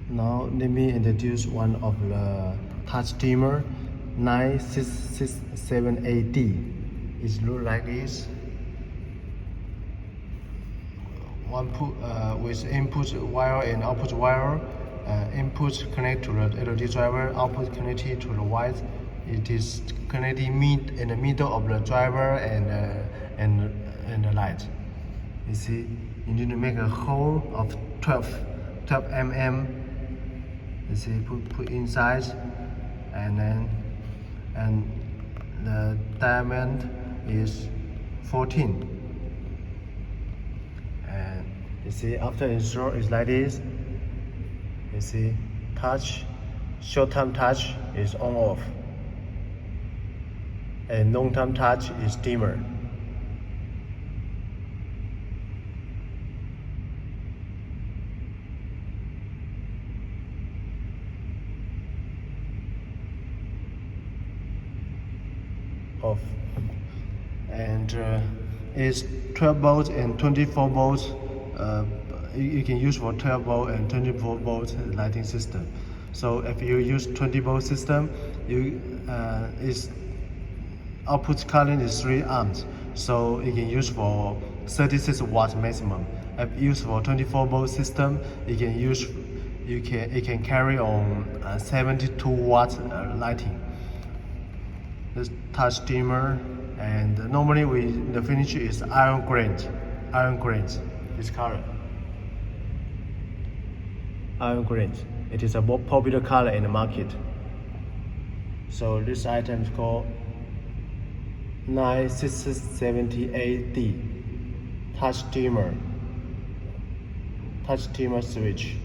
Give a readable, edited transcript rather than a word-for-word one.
Now let me introduce one of the touch dimmer 9667AD. It looks like this. One put with input wire and output wire. Input connect to the LED driver, output connected to the white. It is connected in the middle of the driver and the light. You see, you need to make a hole of 12 mm. You see, put inside, and the diamond is 14. And you see, after install is like this. You see, touch, short-term touch is on/off, and long-term touch is dimmer. Off, and it's 12 volts and 24 volts. You can use for 12 volt and 24 volt lighting system. So if you use 20 volt system, its output current is 3 amps. So you can use for 36 watts maximum. If you use for 24 volt system, it can carry on 72 watts lighting. This touch dimmer, and normally the finish is iron grain. This color. Iron grain. It is a more popular color in the market. So this item is called 9670AD touch dimmer switch.